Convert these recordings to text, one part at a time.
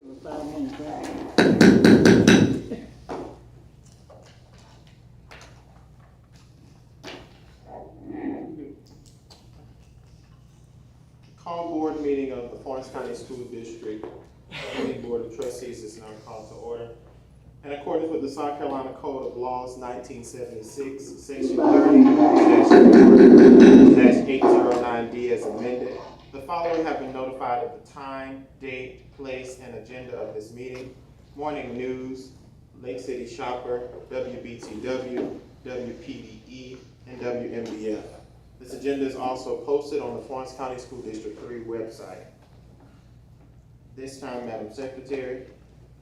5 minutes, right? Call board meeting of the Florence County School District Board of Trustees is now called to order. In accordance with the South Carolina Code of Laws 1976, Section 30-4-809D as amended, the following have been notified of the time, date, place, and agenda of this meeting. Morning News, Lake City Shopper, WBTW, WPDE, and WMBF. This agenda is also posted on the Florence County School District 3 website. This time, Madam Secretary.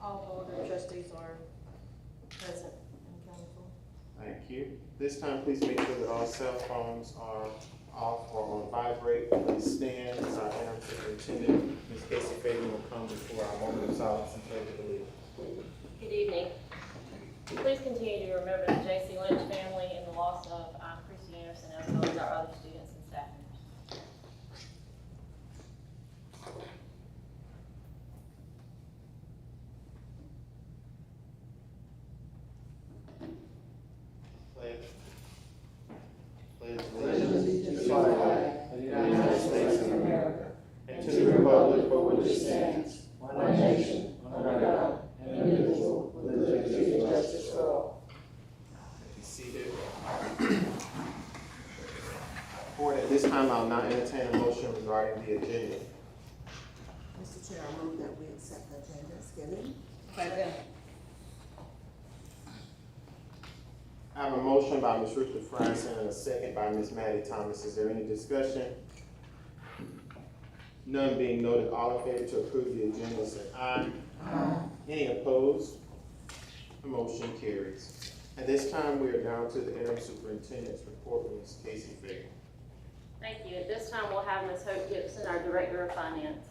All board of trustees are present and accountable. Thank you. This time, please make sure that all cell phones are off or on vibrate. Please stand as our interim superintendent, Ms. Casey Fagan, will come before our moment of silence and pledge allegiance. Good evening. Please continue to remember the J.C. Lynch family and the loss of Christy Anderson, as well as our other students and staff members. Pledge. Pledge allegiance to the flag of the United States of America and to the republic for which it stands, one nation, under God, indivisible, with liberty and justice for all. Be seated. Board, at this time, I'll now entertain a motion regarding the agenda. Mr. Chair, I move that we accept the agenda as given. I have a motion by Ms. Rutha Franson and a second by Ms. Maddie Thomas. Is there any discussion? None being noted, all in favor to approve the agenda, say aye. Aye. Any opposed? The motion carries. At this time, we are down to the interim superintendent's report, Ms. Casey Fagan. Thank you. At this time, we'll have Ms. Hope Gibson, our Director of Finance.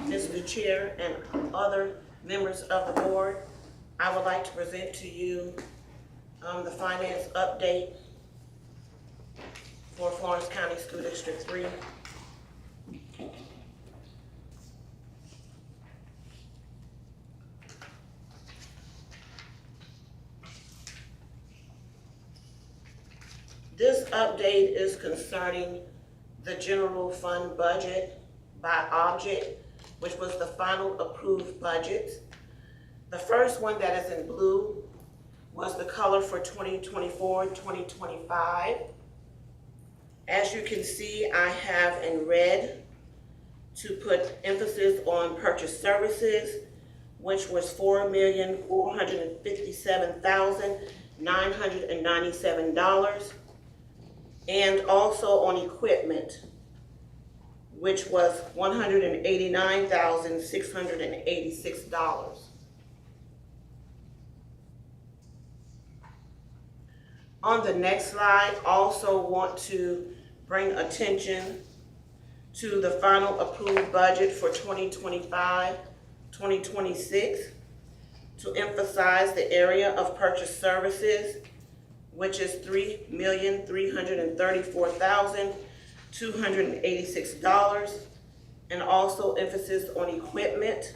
Mr. Chair and other members of the board, I would like to present to you the finance update for Florence County School District 3. This update is concerning the general fund budget by object, which was the final approved budget. The first one that is in blue was the color for 2024-2025. As you can see, I have in red to put emphasis on purchase services, which was $4,457,997, and also on equipment, which was $189,686. On the next slide, also want to bring attention to the final approved budget for 2025-2026 to emphasize the area of purchase services, which is $3,334,286, and also emphasis on equipment,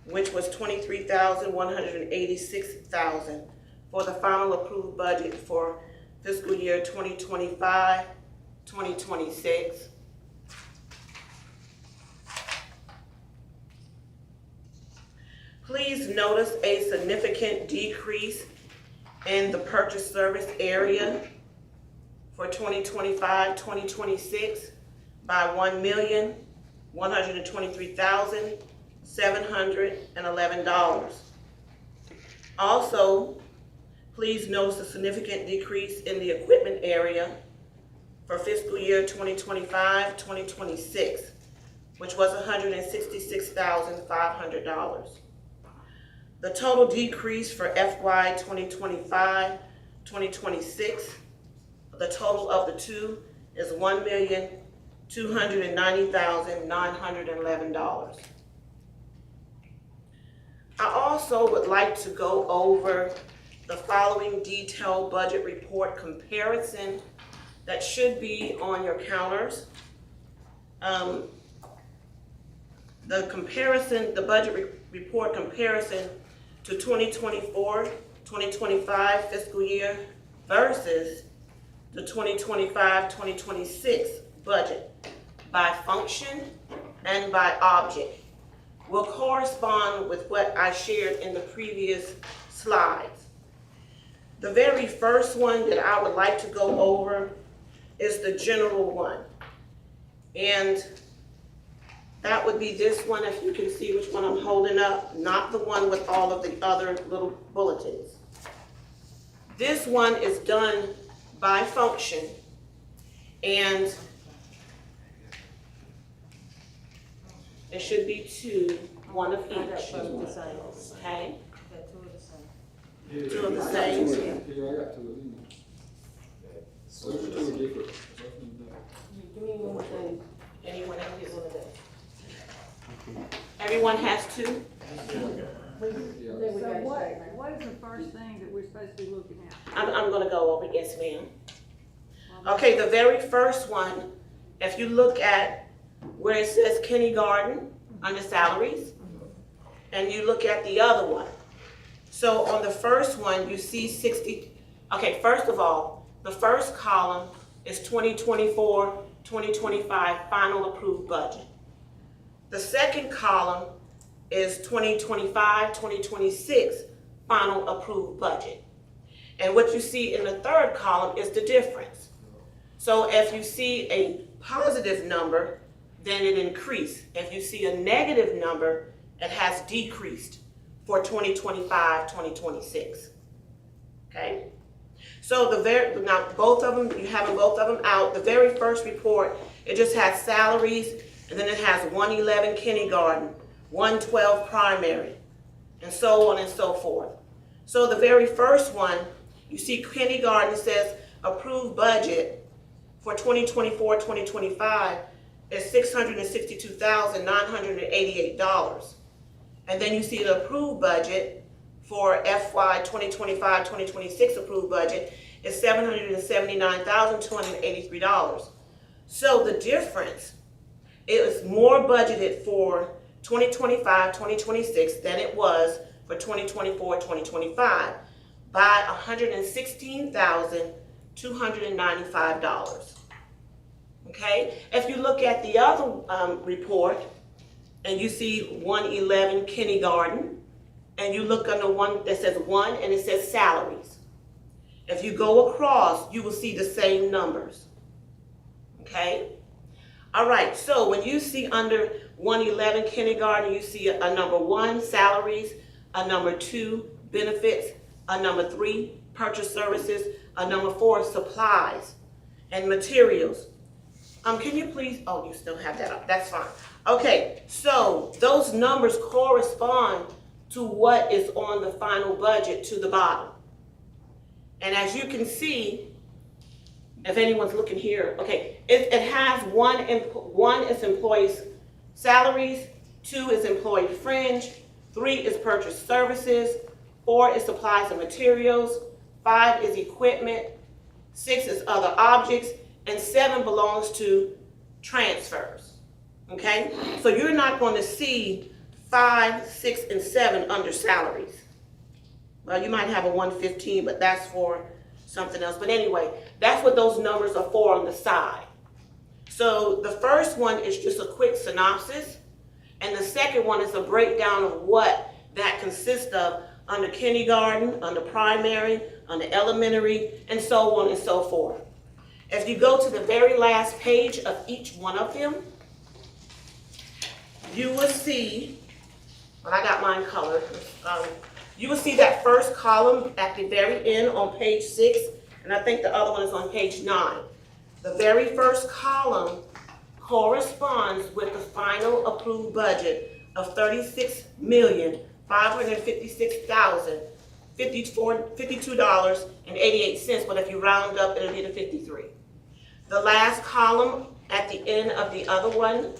which was $23,186,000 for the final approved budget for fiscal year 2025-2026. Please notice a significant decrease in the purchase service area for 2025-2026 by $1,123,711. Also, please notice a significant decrease in the equipment area for fiscal year 2025-2026, which was $166,500. The total decrease for FY 2025, 2026, the total of the two is $1,290,911. I also would like to go over the following detailed budget report comparison that should be on your counters. The budget report comparison to 2024, 2025 fiscal year versus the 2025, 2026 budget by function and by object will correspond with what I shared in the previous slides. The very first one that I would like to go over is the general one. And that would be this one, if you can see which one I'm holding up, not the one with all of the other little bulletins. This one is done by function, and it should be two, one of each. Okay? Two of the same. Yeah, I got two of them. Those two are different. Anyone else get one of those? Everyone has two? Yeah. So what is the first thing that we're supposed to be looking at? I'm gonna go over, yes ma'am. Okay, the very first one, if you look at where it says kindergarten under salaries, and you look at the other one. So on the first one, you see 60, okay, first of all, the first column is 2024, 2025 final approved budget. The second column is 2025, 2026 final approved budget. And what you see in the third column is the difference. So if you see a positive number, then it increased. If you see a negative number, it has decreased for 2025, 2026. Okay? So now both of them, you have both of them out. The very first report, it just has salaries, and then it has 111 kindergarten, 112 primary, and so on and so forth. So the very first one, you see kindergarten says approved budget for 2024, 2025 is $662,988. And then you see the approved budget for FY 2025, 2026 approved budget is $779,283. So the difference is more budgeted for 2025, 2026 than it was for 2024, 2025 by $116,295. Okay? If you look at the other report and you see 111 kindergarten, and you look under one that says 1 and it says salaries. If you go across, you will see the same numbers. Okay? All right, so when you see under 111 kindergarten, you see a number 1, salaries, a number 2, benefits, a number 3, purchase services, a number 4, supplies and materials. Can you please, oh, you still have that up, that's fine. Okay, so those numbers correspond to what is on the final budget to the bottom. And as you can see, if anyone's looking here, okay, it has one is employees' salaries, 2 is employee fringe, 3 is purchase services, 4 is supplies and materials, 5 is equipment, 6 is other objects, and 7 belongs to transfers, okay? So you're not going to see 5, 6, and 7 under salaries. Well, you might have a 115, but that's for something else. But anyway, that's what those numbers are for on the side. So the first one is just a quick synopsis, and the second one is a breakdown of what that consists of under kindergarten, under primary, under elementary, and so on and so forth. If you go to the very last page of each one of them, you will see, well, I got mine colored. You will see that first column at the very end on page 6, and I think the other one is on page 9. The very first column corresponds with the final approved budget of $36,492,000. $556,052.88, but if you round up, it'll be to 53. The last column at the end of the other one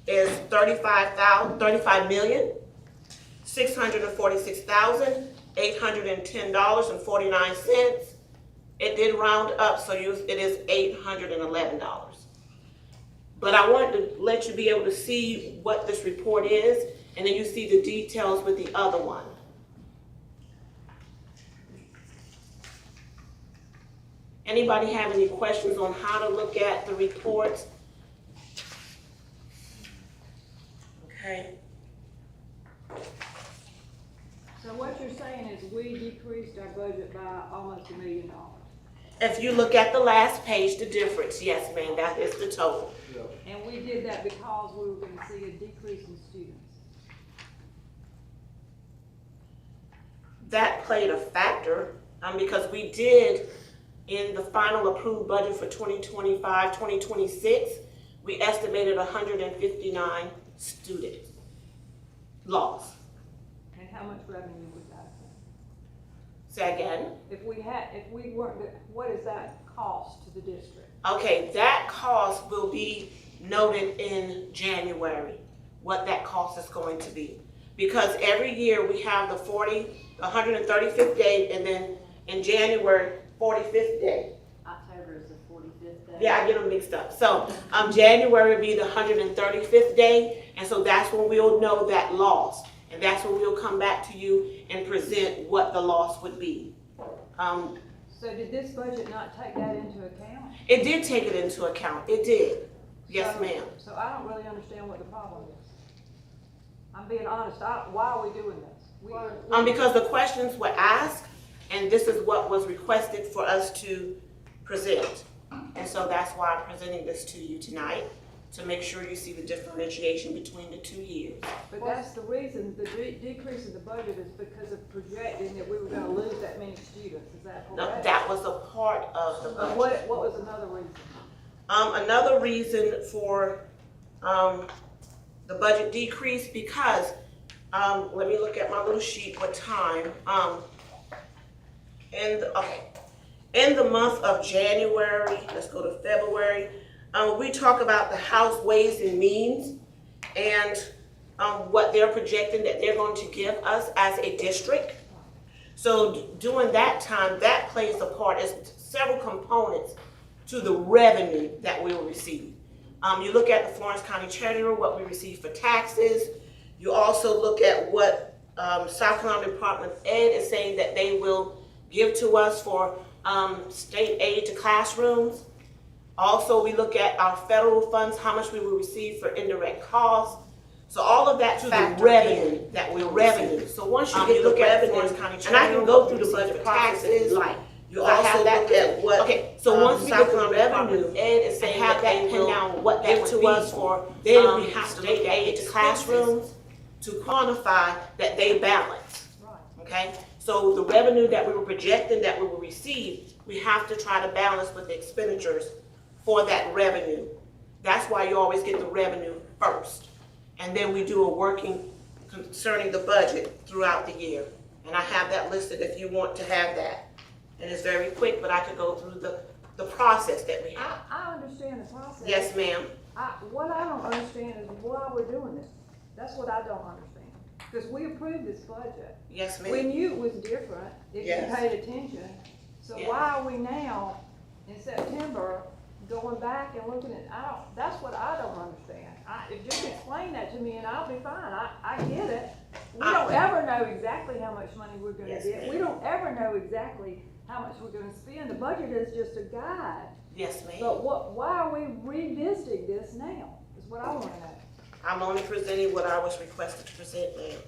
is $35,646,810.49. It did round up, so it is $811. But I wanted to let you be able to see what this report is, and then you see the details with the other one. Anybody have any questions on how to look at the reports? Okay. So what you're saying is we decreased our budget by almost $1 million. If you look at the last page, the difference, yes, ma'am, that is the total. And we did that because we were gonna see a decrease in students. That played a factor, because we did, in the final approved budget for 2025, 2026, we estimated 159 students lost. And how much revenue was that? Say again? If we weren't, what is that cost to the district? Okay, that cost will be noted in January, what that cost is going to be. Because every year we have the 135th day, and then in January, 45th day. October is the 45th day. Yeah, I get them mixed up. So, January will be the 135th day, and so that's when we'll know that loss. And that's when we'll come back to you and present what the loss would be. So did this budget not take that into account? It did take it into account. It did. Yes, ma'am. So I don't really understand what the problem is. I'm being honest, why are we doing this? Because the questions were asked, and this is what was requested for us to present. And so that's why I'm presenting this to you tonight, to make sure you see the differentiation between the 2 years. But that's the reason, the decrease in the budget is because of projecting that we were gonna lose that many students, is that No, correct? that was a part of the budget. What was another reason? Another reason for the budget decrease, because, let me look at my little sheet, what time. In the month of January, let's go to February, we talk about the House Ways and Means and what they're projecting that they're going to give us as a district. So during that time, that plays a part as several components to the revenue that we will receive. You look at the Florence County Treasurer, what we receive for taxes. You also look at what South Carolina Department of Ed is saying that they will give to us for state aid to classrooms. Also, we look at our federal funds, how much we will receive for indirect costs. So all of that to the revenue that we revenue. So once you get the revenue, and I can go through the budget taxes, like you also look at what. Okay, so once we get the revenue, Ed is saying have that pin down what that would to us for. Then we have to look at aid to classrooms to quantify that they balance. Right. Okay, so the revenue that we were projecting that we will receive, we have to try to balance with the expenditures for that revenue. That's why you always get the revenue first. And then we do a working concerning the budget throughout the year. And I have that listed if you want to have that. And it's very quick, but I could go through the process that we have. I understand the process. Yes, ma'am. What I don't understand is why we're doing this. That's what I don't understand. Because we approved this budget. Yes, We ma'am. knew it was different if Yes. you paid attention. So Yes. why are we now, in September, going back and looking at, that's what I don't understand. If you can explain that to me and I'll be fine, I get it. We don't ever know exactly how much money we're gonna Yes, get. ma'am. We don't ever know exactly how much we're gonna spend. The budget is just a guide. Yes, ma'am. But why are we revisiting this now, is what I wanna know. I'm only presenting what I was requested to present, ma'am.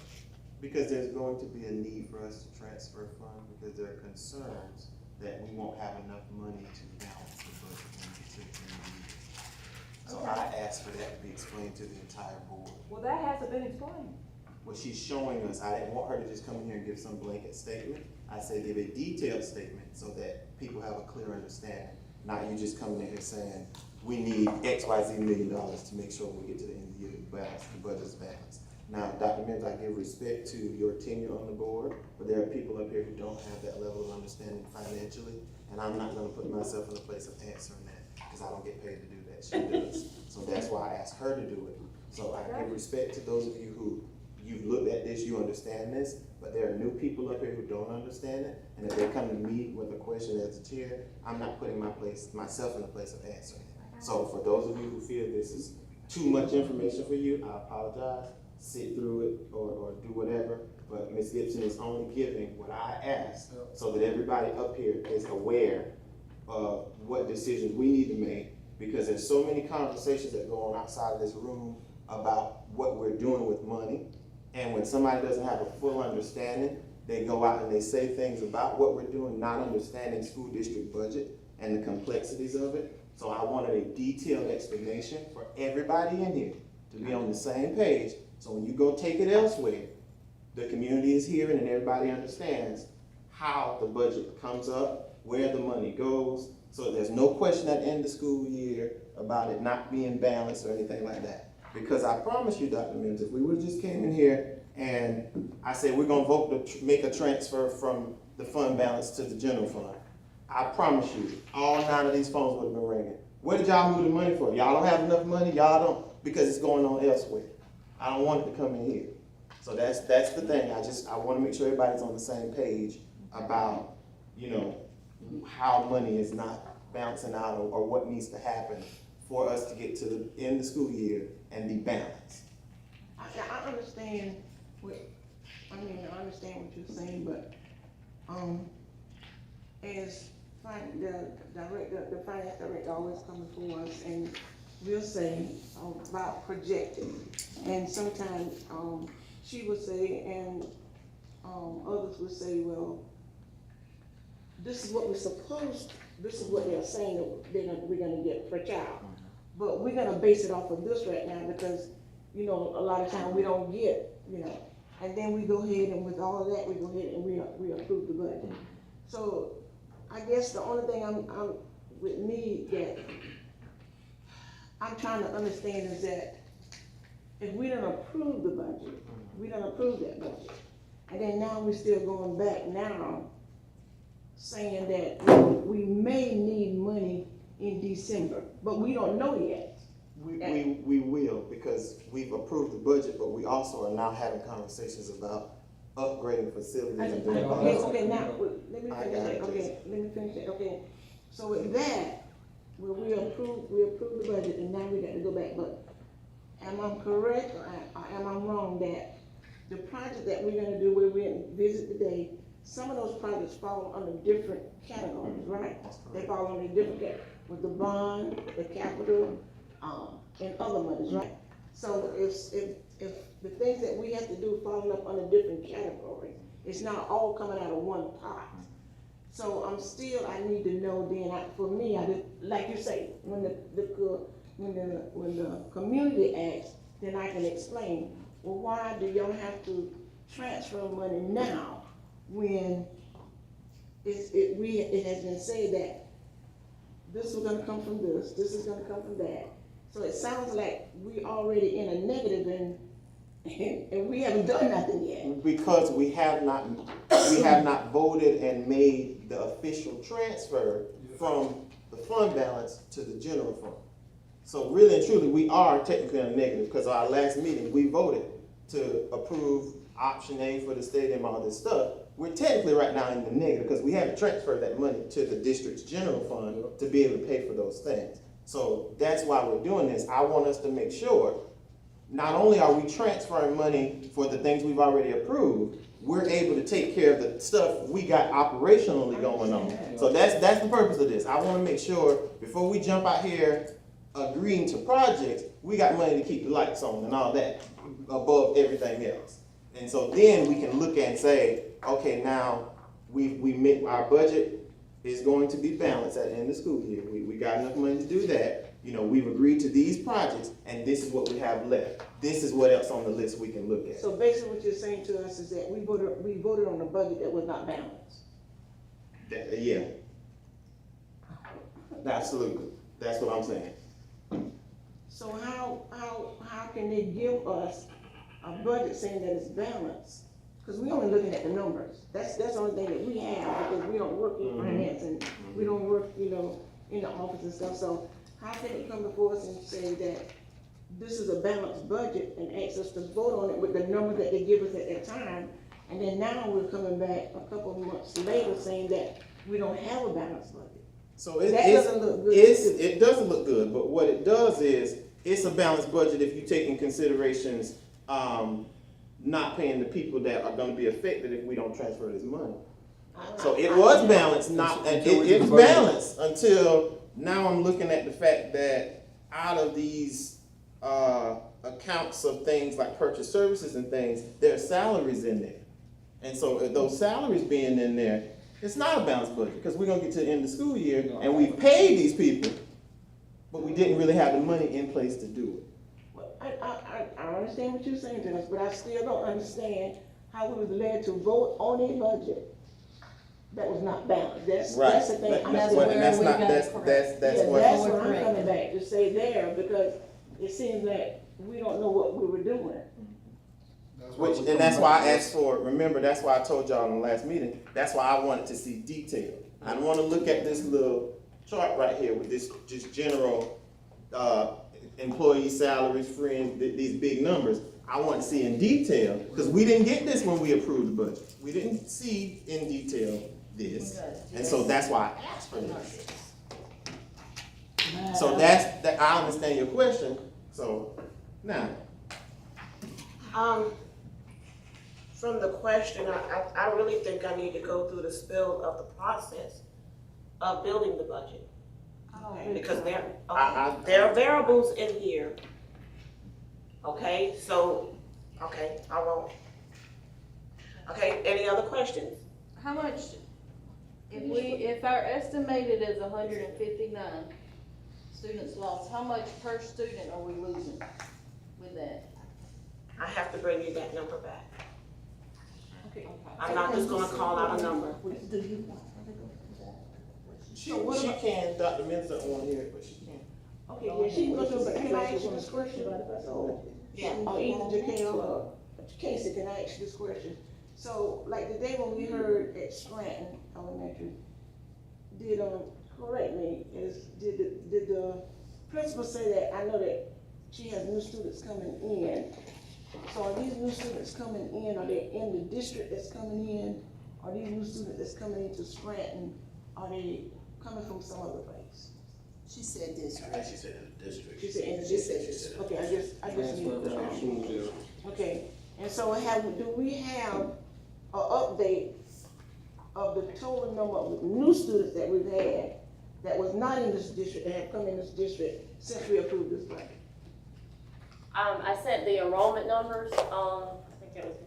Because there's going to be a need for us to transfer funds, because there are concerns that we won't have enough money to balance the budget when we get to the end of the year. So I asked for that to be explained to the entire board. Well, that hasn't been explained. What she's showing us, I didn't want her to just come in here and give some blanket statement. I said give a detailed statement so that people have a clear understanding. Not you just coming in here saying, we need XYZ $1 million to make sure when we get to the end of the year, the budget's balanced. Now, Dr. Mims, I give respect to your tenure on the board, but there are people up here who don't have that level of understanding financially, and I'm not gonna put myself in a place of answering that, because I don't get paid to do that, she does. So that's why I asked her to do it. So I give respect to those of you who, you've looked at this, you understand this, but there are new people up here who don't understand it, and if they come to me with a question as a chair, I'm not putting myself in a place of answering it. So for those of you who feel this is too much information for you, I apologize. Sit through it or do whatever, but Ms. Gibson is only giving what I asked so that everybody up here is aware of what decisions we need to make, because there's so many conversations that go on outside of this room about what we're doing with money, and when somebody doesn't have a full understanding, they go out and they say things about what we're doing, not understanding school district budget and the complexities of it. So I wanted a detailed explanation for everybody in here to be on the same page. So when you go take it elsewhere, the community is hearing and everybody understands how the budget comes up, where the money goes, so there's no question at the end of the school year about it not being balanced or anything like that. Because I promise you, Dr. Mims, if we would've just came in here and I said, we're gonna vote to make a transfer from the fund balance to the general fund, I promise you, all 9 of these phones would've been ringing. What did y'all move the money for? Y'all don't have enough money? Y'all don't, because it's going on elsewhere. I don't want it to come in here. So that's the thing. I wanna make sure everybody's on the same page about, you know, how money is not bouncing out or what needs to happen for us to get to the end of the school year and be balanced. I understand I understand what you're saying, but, as the finance director always coming for us and we'll say about projecting. And sometimes, she would say, and, others would say, well, this is what this is what they're saying that we're gonna get per child. But we're gonna base it off of this right now because, you know, a lot of times we don't get, you know, and then we go ahead and with all of that, we go ahead and we approve the budget. So I guess the only thing I'm with me that I'm trying to understand is that if we don't approve the budget, we don't approve that budget. And then now we're still going back now saying that we may need money in December, but we don't know yet. We will, because we've approved the budget, but we also are now having conversations about upgrading facilities and doing all that. Okay, now, let me finish that, okay. So with that, well, we approved the budget and now we got to go back, but am I correct or am I wrong that the project that we're gonna do where we visit today, some of those projects fall under different categories, right? They fall under different categories, with the bond, the capital, and other monies, right? So if the things that we have to do falling up under different categories, it's not all coming out of one pot. So I need to know then, for me, like you say, when the community asks, then I can explain, well, why do y'all have to transfer money now when it has been said that this is gonna come from this is gonna come from that. So it sounds like we already in a negative and we haven't done nothing yet. Because we have not voted and made the official transfer from the fund balance to the general fund. So really and truly, we are technically in a negative, because our last meeting, we voted to approve option A for the stadium, all this stuff. We're technically right now in the negative because we haven't transferred that money to the district's general fund to be able to pay for those things. So that's why we're doing this. I want us to make sure not only are we transferring money for the things we've already approved, we're able to take care of the stuff we got operationally going on. So that's the purpose of this. I want to make sure before we jump out here agreeing to projects, we got money to keep the lights on and all that above everything else. And so then we can look and say, okay, now our budget is going to be balanced at the end of the school year. We got enough money to do that. You know, we've agreed to these projects, and this is what we have left. This is what else on the list we can look at. So basically what you're saying to us is that we voted on a budget that was not balanced. Yeah. Absolutely. That's what I'm saying. So how can they give us a budget saying that it's balanced, cause we only looking at the numbers. That's the only thing that we have, because we don't work in finance and we don't work, in the office and stuff, so how can it come before us and say that this is a balanced budget and ask us to vote on it with the number that they give us at that time? And then now we're coming back a couple of months later saying that we don't have a balanced budget. So That doesn't look good. it doesn't look good, but what it does is, it's a balanced budget if you take in considerations, not paying the people that are gonna be affected if we don't transfer this money. So it was balanced, it's balanced until now I'm looking at the fact that out of these, accounts of things like purchase services and things, there are salaries in there. And so those salaries being in there, it's not a balanced budget, because we're gonna get to the end of the school year and we paid these people, but we didn't really have the money in place to do it. Well, I understand what you're saying to us, but I still don't understand how we was led to vote on a budget that was not balanced. That's the thing. That's what I'm coming back to say there, because it seems like we don't know what we were doing. And that's why I asked for, remember, that's why I told y'all in the last meeting, that's why I wanted to see detail. I don't wanna look at this little chart right here with this just general, employee salaries, free, and these big numbers. I want to see in detail, because we didn't get this when we approved the budget. We didn't see in detail this, and so that's why I asked for this. So I understand your question, so, now. From the question, I really think I need to go through the spill of the process of building the budget. Because there are variables in here. Okay, so, I won't. Okay, any other questions? How much, if our estimated is 159 students lost, how much per student are we losing with that? I have to bring you that number back. Okay. I'm not just gonna call out a number. She can, Dr. Mensa won't hear it, but she can. Okay, yeah, she can go through, but can I ask you this question? Yeah. Or either Jaquel or Casey, can I ask you this question? So, like the day when we heard at Scranton Elementary, correct me, did the principal say that, I know that she has new students coming in. So are these new students coming in, are they in the district that's coming in? Are these new students that's coming into Scranton, are they coming from some other place? She said district. I think she said in the district. She said in the She said district. Okay, I just need to know. Okay, and so do we have an update of the total number of new students that we've had that was not in this district, that have come in this district since we approved this budget? I sent the enrollment numbers on, I think it was,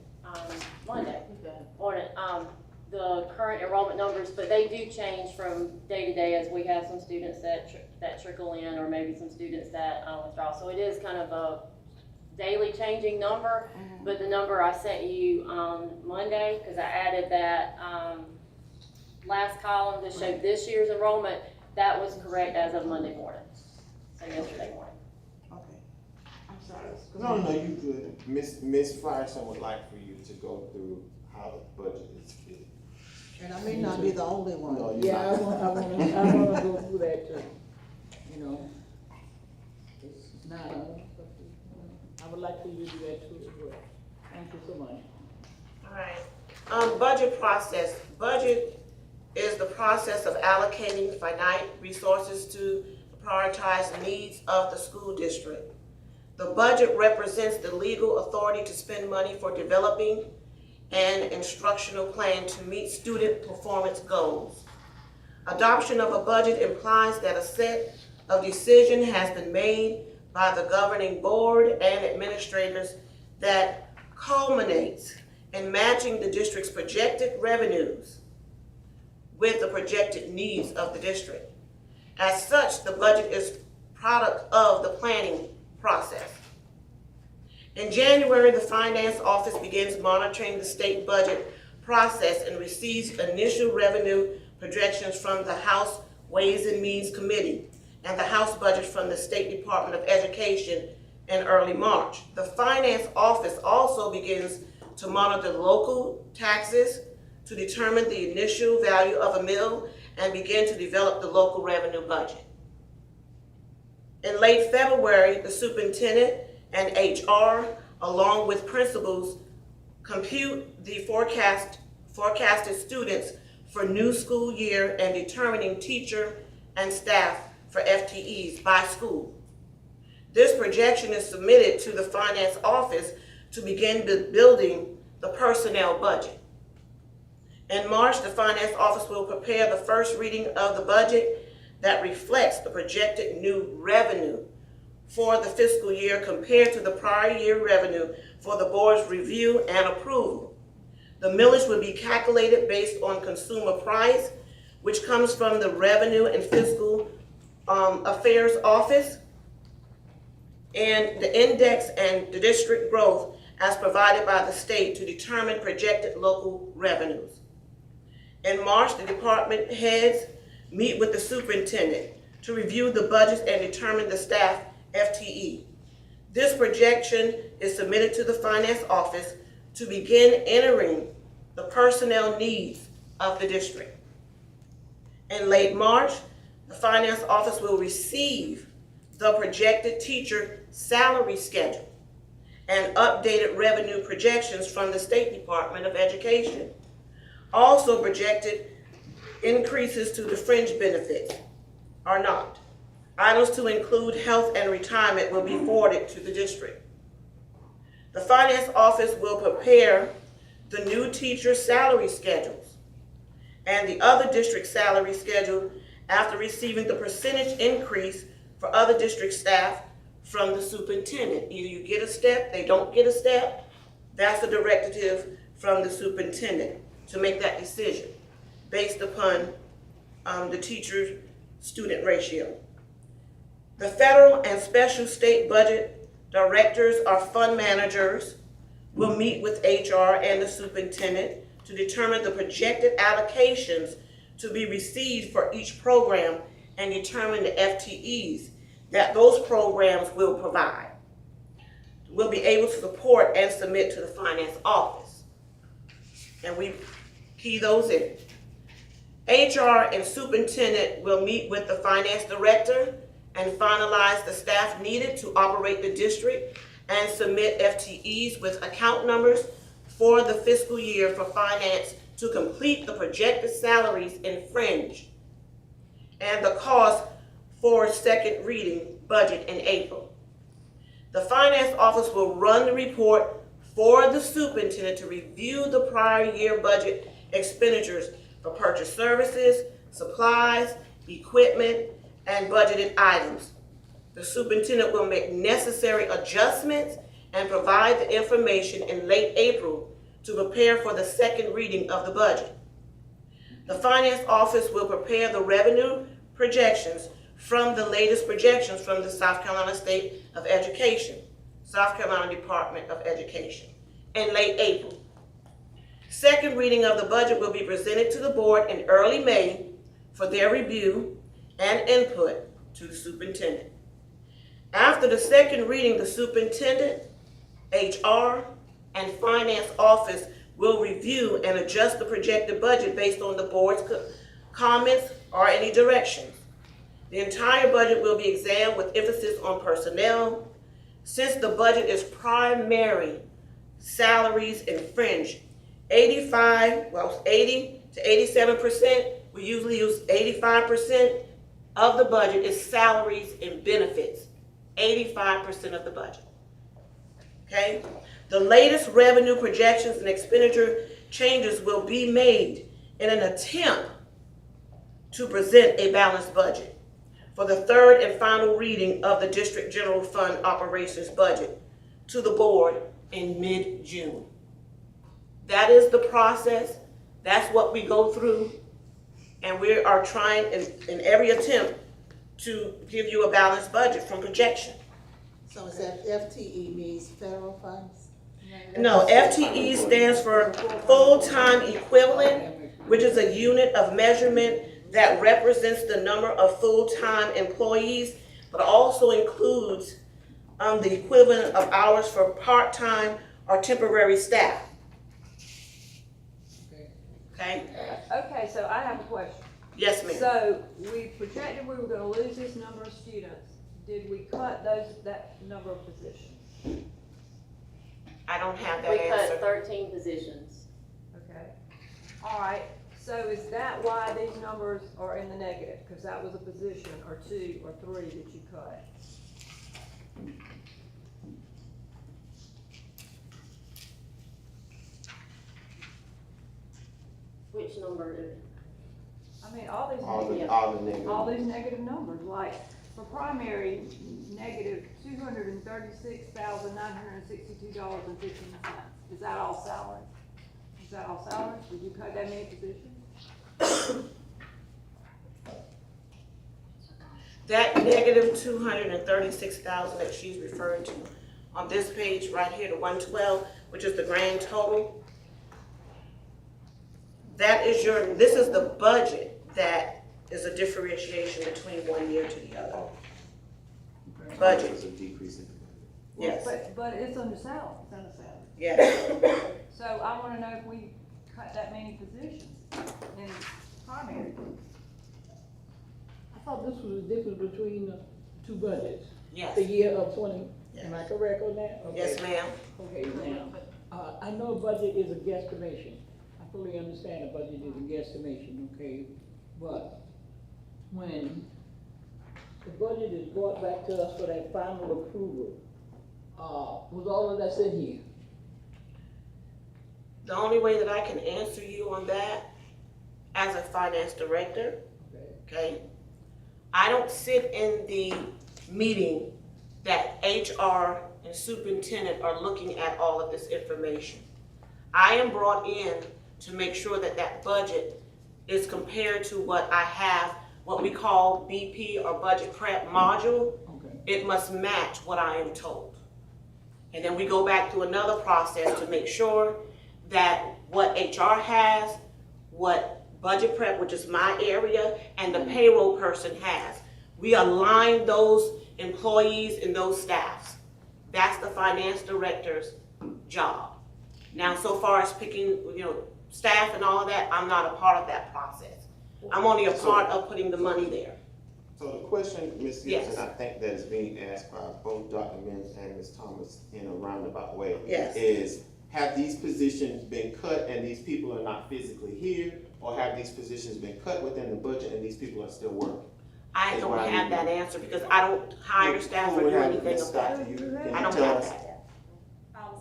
Monday morning, the current enrollment numbers, but they do change from day to day as we have some students that trickle in, or maybe some students that withdraw. So it is kind of a daily changing number, but the number I sent you on Monday, because I added that last column that showed this year's enrollment, that was correct as of Monday morning, so yesterday morning. Okay, I'm sorry. No, you good. Miss Frierson would like for you to go through how the budget is fit. And I may not be the only one. No, you're Yeah, not. I wanna go through that too, It's not, I would like for you to do that too as well. Thank you so much. All right. Budget process. Budget is the process of allocating finite resources to prioritize needs of the school district. The budget represents the legal authority to spend money for developing an instructional plan to meet student performance goals. Adoption of a budget implies that a set of decisions has been made by the governing board and administrators that culminates in matching the district's projected revenues with the projected needs of the district. As such, the budget is product of the planning process. In January, the Finance Office begins monitoring the state budget process and receives initial revenue projections from the House Ways and Means Committee and the House budget from the State Department of Education in early March. The finance office also begins to monitor local taxes to determine the initial value of a mill and begin to develop the local revenue budget. In late February, the superintendent and HR, along with principals, compute the forecasted students for new school year and determining teacher and staff for FTEs by school. This projection is submitted to the finance office to begin building the personnel budget. In March, the finance office will prepare the first reading of the budget that reflects the projected new revenue for the fiscal year compared to the prior year revenue for the board's review and approval. The millage will be calculated based on consumer price, which comes from the Revenue and Fiscal Affairs Office, and the index and the district growth as provided by the state to determine projected local revenues. In March, the department heads meet with the superintendent to review the budgets and determine the staff FTE. This projection is submitted to the finance office to begin entering the personnel needs of the district. In late March, the finance office will receive the projected teacher salary schedule and updated revenue projections from the State Department of Education. Also projected increases to the fringe benefits are not. Items to include health and retirement will be forwarded to the district. The finance office will prepare the new teacher salary schedules and the other district salary schedule after receiving the percentage increase for other district staff from the superintendent. Either you get a step, they don't get a step. That's the directive from the superintendent to make that decision based upon the teacher-student ratio. The federal and special state budget directors or fund managers will meet with HR and the superintendent to determine the projected allocations to be received for each program and determine the FTEs that those programs will provide. We'll be able to support and submit to the finance office. And we key those in. HR and superintendent will meet with the finance director and finalize the staff needed to operate the district and submit FTEs with account numbers for the fiscal year for finance to complete the projected salaries in fringe and the cost for second reading budget in April. The finance office will run the report for the superintendent to review the prior year budget expenditures for purchase services, supplies, equipment, and budgeted items. The superintendent will make necessary adjustments and provide the information in late April to prepare for the second reading of the budget. The finance office will prepare the revenue projections from the latest projections from the South Carolina State of Education, South Carolina Department of Education, in late April. Second reading of the budget will be presented to the board in early May for their review and input to the superintendent. After the second reading, the superintendent, HR, and finance office will review and adjust the projected budget based on the board's comments or any directions. The entire budget will be examined with emphasis on personnel. Since the budget is primary salaries and fringe, 80 to 87%, we usually use 85% of the budget is salaries and benefits. 85% of the budget. Okay? The latest revenue projections and expenditure changes will be made in an attempt to present a balanced budget for the third and final reading of the District General Fund Operations budget to the board in mid-June. That is the process. That's what we go through. And we are trying in every attempt to give you a balanced budget from projection. So is that FTE means federal funds? No, FTE stands for full-time equivalent, which is a unit of measurement that represents the number of full-time employees, but also includes the equivalent of hours for part-time or temporary staff. Okay? Okay, so I have a question. Yes, ma'am. So we projected we were gonna lose this number of students. Did we cut that number of positions? I don't have that We cut answer. 13 positions. Okay. All right, so is that why these numbers are in the negative? Because that was a position or 2 or 3 that you cut? Which number? I mean, all these All negative, the, all the negative. all these negative numbers, like for primary, negative $236,962.15. Is that all salary? Is that all salary? Did you cut that many positions? That negative 236,000 that she's referring to on this page right here, the 112, which is the grand total. That is this is the budget that is a differentiation between one year to the other. Budget. There's a decrease in. Yes, But it's under salary, it's under salary. yes. So I wanna know if we cut that many positions in primary. I thought this was the difference between the two budgets, Yes, the year of 20, am I correct on that? Okay. yes, ma'am. Okay, now, I know a budget is a guesstimation. I fully understand a budget is a guesstimation, okay? But when the budget is brought back to us for that final approval, was all of that in here? The only way that I can answer you on that, as a finance director, okay? I don't sit in the meeting that HR and superintendent are looking at all of this information. I am brought in to make sure that that budget is compared to what I have, what we call BP or budget prep module. Okay. It must match what I am told. And then we go back through another process to make sure that what HR has, what budget prep, which is my area, and the payroll person has. We align those employees and those staffs. That's the finance director's job. Now, so far as picking, staff and all of that, I'm not a part of that process. I'm only a part of putting the money there. So the question, Ms. Yes. Gibson, I think that is being asked by both Dr. Mims and Ms. Thomas in a roundabout way. Yes. Is, have these positions been cut and these people are not physically here? Or have these positions been cut within the budget and these people are still working? I That's don't why have that answer because I don't hire staff or Who do would have anything Ms. about Dr. it. You- can I you don't tell have us? that.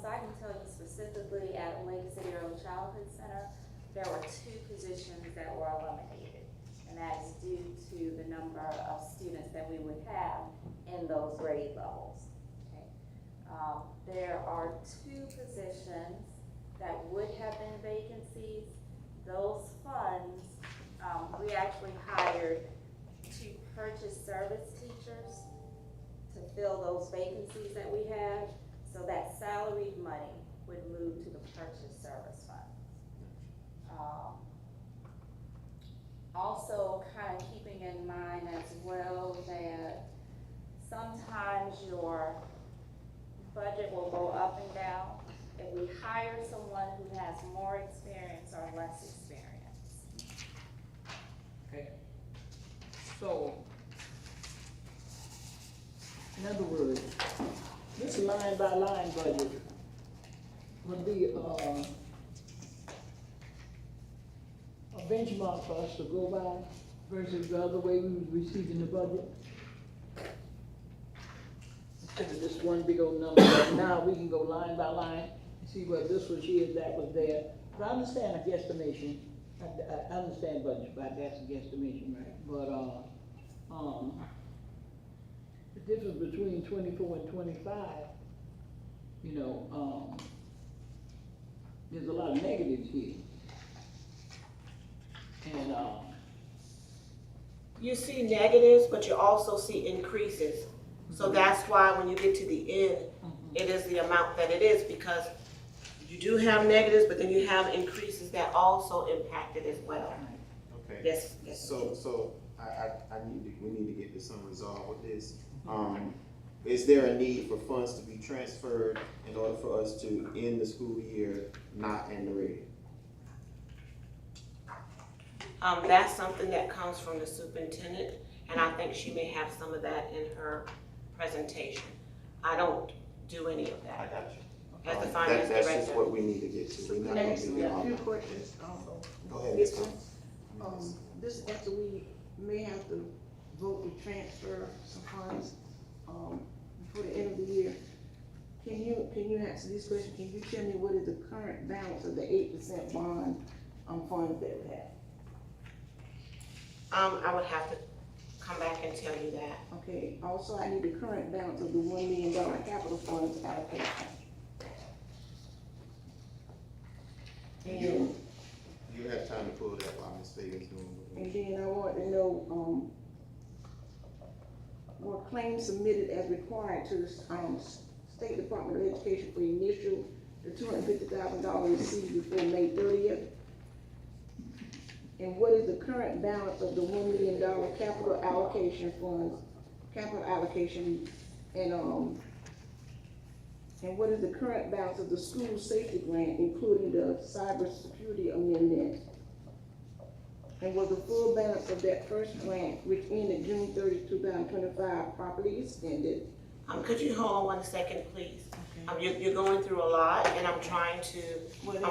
So I can tell you specifically at Lake City Early Childhood Center, there were 2 positions that were eliminated. And that is due to the number of students that we would have in those grade levels. Okay. There are 2 positions that would have been vacancies. Those funds, we actually hired 2 purchase service teachers to fill those vacancies that we had. So that salaried money would move to the purchase service fund. Also kind of keeping in mind as well that sometimes your budget will go up and down if we hire someone who has more experience or less experience. Okay. So, in other words, this line by line budget would be, a benchmark for us to go by versus the other way we was receiving the budget. Instead of this one big old number, but now we can go line by line, and see where this was here, that was there. But I understand a guesstimation, I understand budget, but that's a guesstimation, right? But, the difference between 24 and 25, there's a lot of negatives here. And, You see negatives, but you also see increases. So that's why when you get to the end, it is the amount that it is, because you do have negatives, but then you have increases that also impact it as well. Okay. Yes, yes. So we need to get this unresolved with this. is there a need for funds to be transferred in order for us to end the school year not in the red? That's something that comes from the superintendent, and I think she may have some of that in her presentation. I don't do any of I that. got you. As the finance That's just director. what we need to get to. We're not Can I gonna ask be you here a all few night. questions? Go ahead, Ms. Thomas. This after we may have to vote to transfer some funds, before the end of the year. Can you answer this question? Can you tell me what is the current balance of the 8% bond, funds that we have? I would have to come back and tell you that. Okay, also I need the current balance of the $1 million capital funds allocation. And, You have time to pull that while Ms. Fagan's doing what and then I want to know, were claims submitted as required to the, State Department of Education for initial, the $250,000 received before May 30th? And what is the current balance of the $1 million capital allocation funds, capital allocation, and what is the current balance of the school safety grant, including the cybersecurity amendment? And was the full balance of that first grant, which ended June 30, 2025, properly expended? Could you hold on 1 second, please? You're going through a lot, and I'm trying to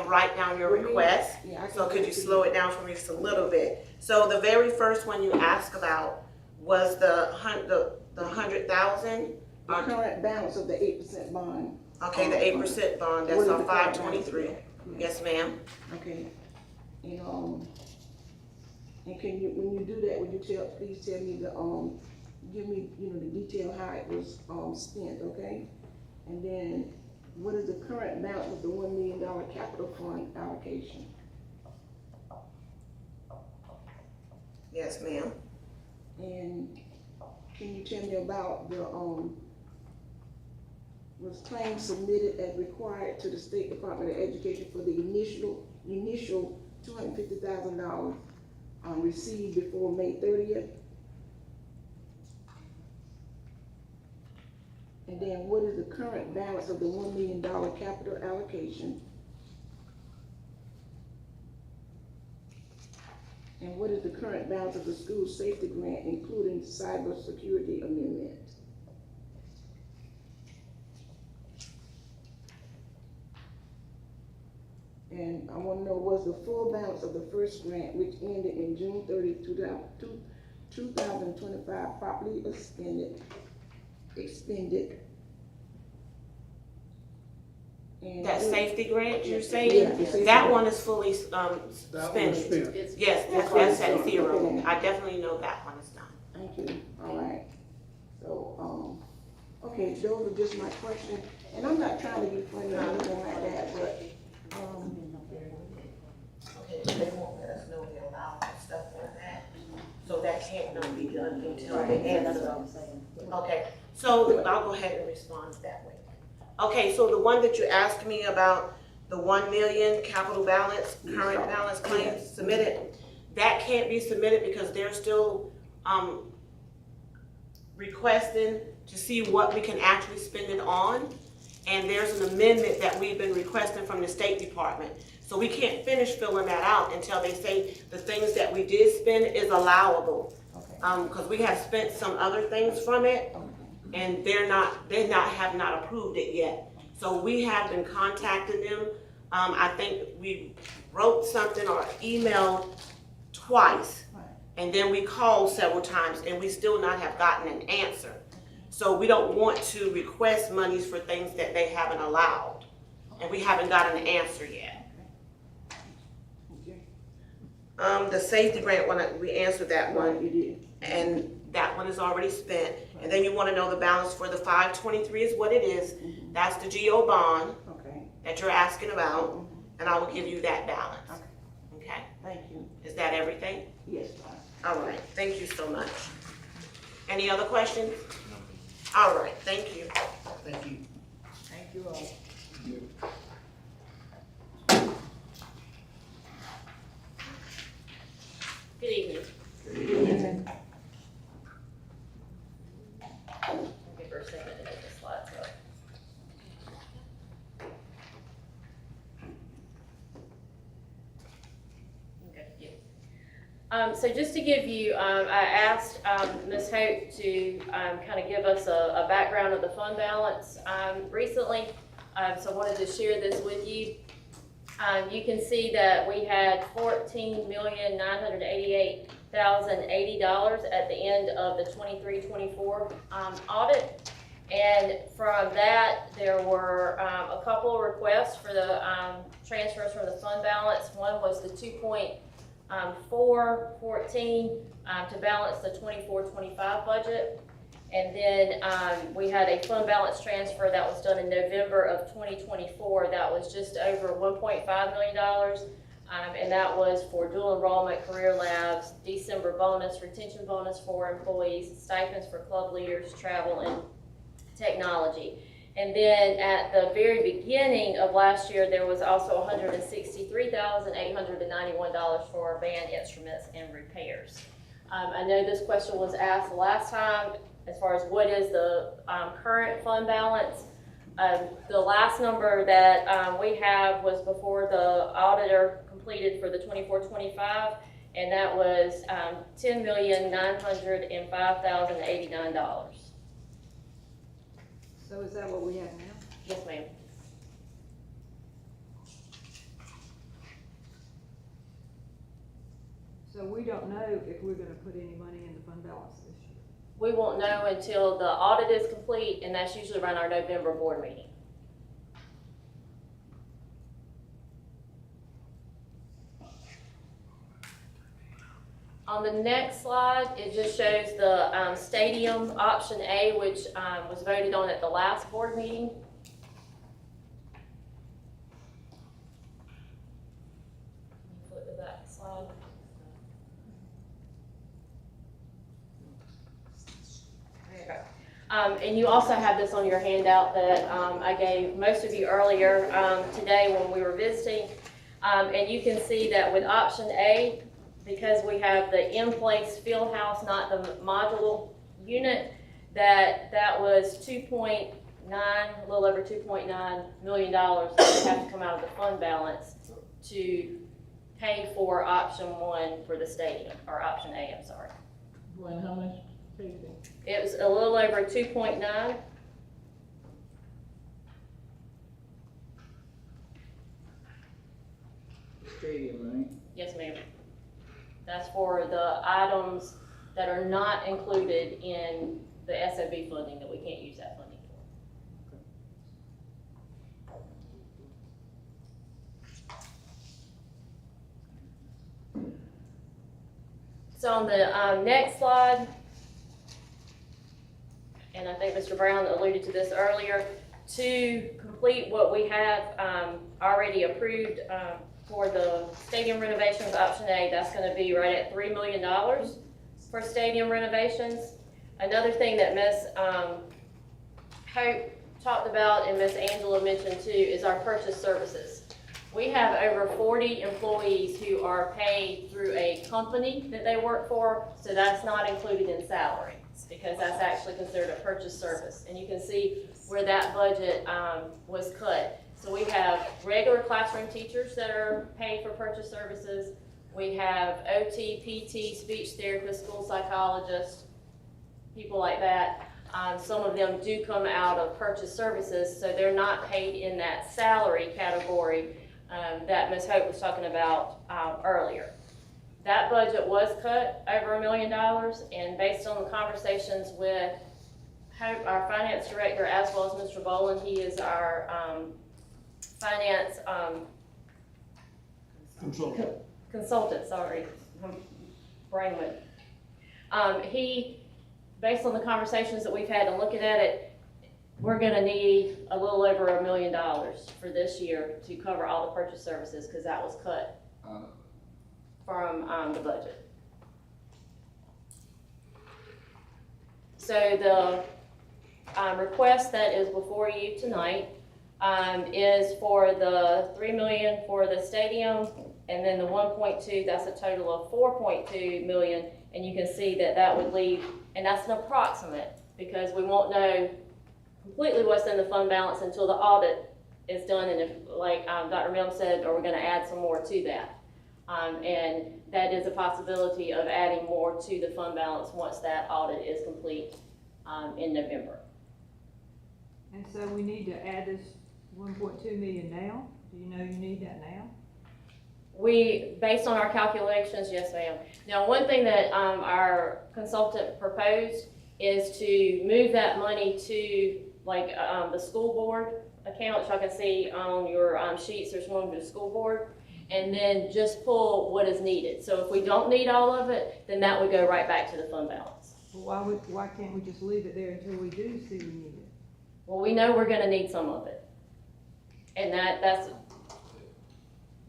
write down your request. Yeah, I can So could you go to slow it down for me just a little bit? So the very first one you asked about was the 100,000? The current balance of the 8% bond. Okay, the 8% bond, that's What is on the current balance of 523. that? Yeah. Yes, ma'am. Okay, and can you, when you do that, would you please tell me give me, the detail how it was, spent, okay? And then, what is the current balance of the $1 million capital fund allocation? Yes, ma'am. And can you tell me about the, was claims submitted as required to the State Department of Education for the initial $250,000, received before May 30th? And then what is the current balance of the $1 million capital allocation? And what is the current balance of the school safety grant, including cybersecurity amendment? And I want to know, was the full balance of the first grant, which ended in June 30, 2025, properly expended? And That safety grant you're Yeah, saying, the safety that grant. one is fully, That was spent. spent. Yes, that's at zero. I definitely know that one is done. Thank you, all right. So, okay, those are just my questions, and I'm not trying to be funny or anything like that, but, Okay, they won't let us know they allow stuff like that, so that can't not be done until the end of the. Okay, so I'll go ahead and respond that way. Okay, so the one that you asked me about, the 1 million capital balance, current balance claims submitted, that can't be submitted because they're still, requesting to see what we can actually spend it on. And there's an amendment that we've been requesting from the State Department. So we can't finish filling that out until they say the things that we did spend is allowable. Cause we have spent some other things from it, and have not approved it yet. So we have been contacting them. I think we wrote something or emailed twice. And then we called several times and we still not have gotten an answer. So we don't want to request monies for things that they haven't allowed. And we haven't gotten an answer yet. The safety grant one, we answered that one. you did. And that one is already spent. And then you want to know the balance for the 523 is what it is. That's the GO bond Okay, that you're asking about, and I will give you that balance. Okay? thank you. Is that everything? Yes, All right, thank you so much. Any other questions? All right, thank you. Thank you. Thank you all. Good evening. Give her a second. So just to give you, I asked Ms. Hope to kind of give us a background of the fund balance recently. So I wanted to share this with you. You can see that we had $14,988,080 at the end of the 23-24 audit. And from that, there were a couple of requests for the transfers from the fund balance. One was the 2.414 to balance the 24-25 budget. And then we had a fund balance transfer that was done in November of 2024 that was just over $1.5 million. And that was for dual enrollment, career labs, December bonus, retention bonus for employees, stipends for club leaders, travel, and technology. And then at the very beginning of last year, there was also $163,891 for band instruments and repairs. I know this question was asked last time as far as what is the current fund balance. The last number that we have was before the auditor completed for the 24-25, and that was $10,905,089. So is that what we have now? Yes, ma'am. So we don't know if we're gonna put any money in the fund balance this year. We won't know until the audit is complete, and that's usually around our November board meeting. On the next slide, it just shows the stadium option A, which was voted on at the last board meeting. Flip to that slide. There you go. And you also have this on your handout that I gave most of you earlier today when we were visiting. And you can see that with option A, because we have the in-place field house, not the modular unit, that was 2.9, a little over $2.9 million that would have to come out of the fund balance to pay for option 1 for the stadium, or option A, I'm sorry. When, how much? It was a little over 2.9. Stadium, right? Yes, ma'am. That's for the items that are not included in the SOB funding that we can't use that funding for. So on the next slide, and I think Mr. Brown alluded to this earlier, to complete what we have already approved for the stadium renovations, option A, that's gonna be right at $3 million for stadium renovations. Another thing that Ms. Hope talked about and Ms. Angela mentioned too is our purchase services. We have over 40 employees who are paid through a company that they work for, so that's not included in salary because that's actually considered a purchase service. And you can see where that budget was cut. So we have regular classroom teachers that are paid for purchase services. We have OT, PT, speech therapists, school psychologists, people like that. Some of them do come out of purchase services, so they're not paid in that salary category that Ms. Hope was talking about earlier. That budget was cut over $1 million, and based on the conversations with Hope, our finance director, as well as Mr. Boland, he is our finance consultant, sorry, brain went. He, based on the conversations that we've had and looking at it, we're gonna need a little over $1 million for this year to cover all the purchase services, because that was cut from the budget. So the request that is before you tonight is for the $3 million for the stadium, and then the 1.2, that's a total of 4.2 million, and you can see that that would leave, and that's an approximate, because we won't know completely what's in the fund balance until the audit is done, and if, like Dr. Milne said, are we gonna add some more to that? And that is a possibility of adding more to the fund balance once that audit is complete, in November. And so we need to add this 1.2 million now? Do you know you need that now? We, based on our calculations, yes ma'am. Now, one thing that, our consultant proposed is to move that money to, like, the school board account, y'all can see on your, sheets, there's one for the school board, and then just pull what is needed. So if we don't need all of it, then that would go right back to the fund balance. Well, why can't we just leave it there until we do see we need it? Well, we know we're gonna need some of it. And that's,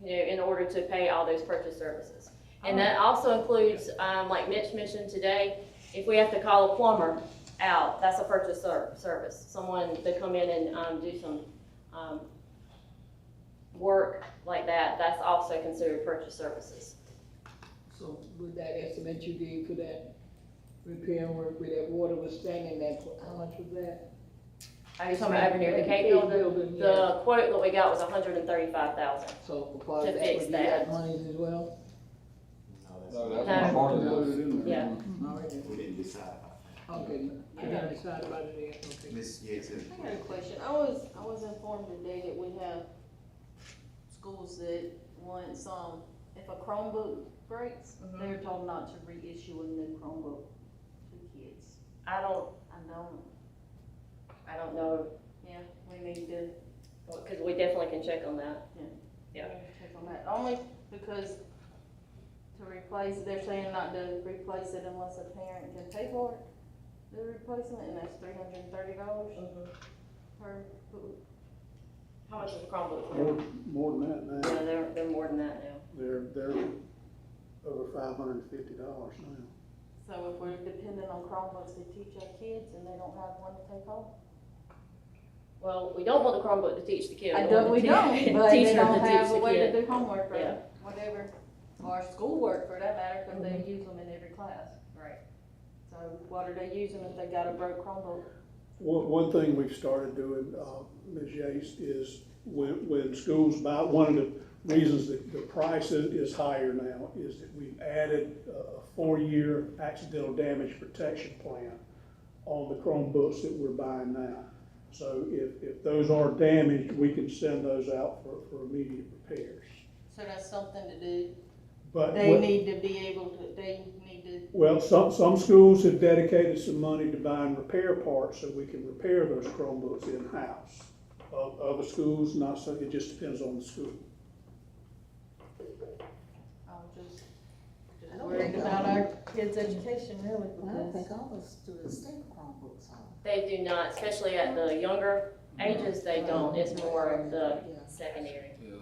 you know, in order to pay all those purchase services. And that also includes, like Mitch mentioned today, if we have to call a plumber out, that's a purchase service. Someone to come in and, do some, work like that, that's also considered purchase services. So with that estimate you gave for that repair work where that water was standing, that, how much was that? Are you talking about over near the Cape building? Yeah. The quote that we got was $135,000. So for part To of that, fix would you that. got monies as well? No, No. that's part of No. it. Yeah. All right, then. We didn't decide about Okay, I gotta decide about it yet, that. okay. Ms. Yates, I got a question. I was informed today that we have schools that want some, if a Chromebook breaks, they're told not to reissue a new Chromebook to kids. I don't I don't, know, yeah, we need to because we definitely can check on that. Yeah. check on that. Only because to replace, they're saying not to replace it unless a parent can pay for it, the replacement, and that's $330 per book. How much is the Chromebook? More than that now. Yeah, they're more than that now. They're over $550 now. So if we're dependent on Chromebooks to teach our kids and they don't have one to take home? Well, we don't want the Chromebook to teach the kid. I want don't, the we don't, teacher but they to don't teach have the a way kid. to do homework Yeah. or whatever, or schoolwork for that matter, because they use them in every class. Right. So what are they using if they got a broke Chromebook? One thing we've started doing, Ms. Yates, is when schools buy, one of the reasons that the price is higher now is that we've added a 4-year accidental damage protection plan on the Chromebooks that we're buying now. So if those are damaged, we can send those out for immediate repairs. So that's something to do, But they need to be able to, they need to, well, some schools have dedicated some money to buying repair parts so we can repair those Chromebooks in-house. Other schools, not so, it just depends on the school. I'm just worried about our kids' education really, I don't because. think all the students take Chromebooks home. They do not, especially at the younger ages, they don't. It's more of the Yeah. secondary. Yeah.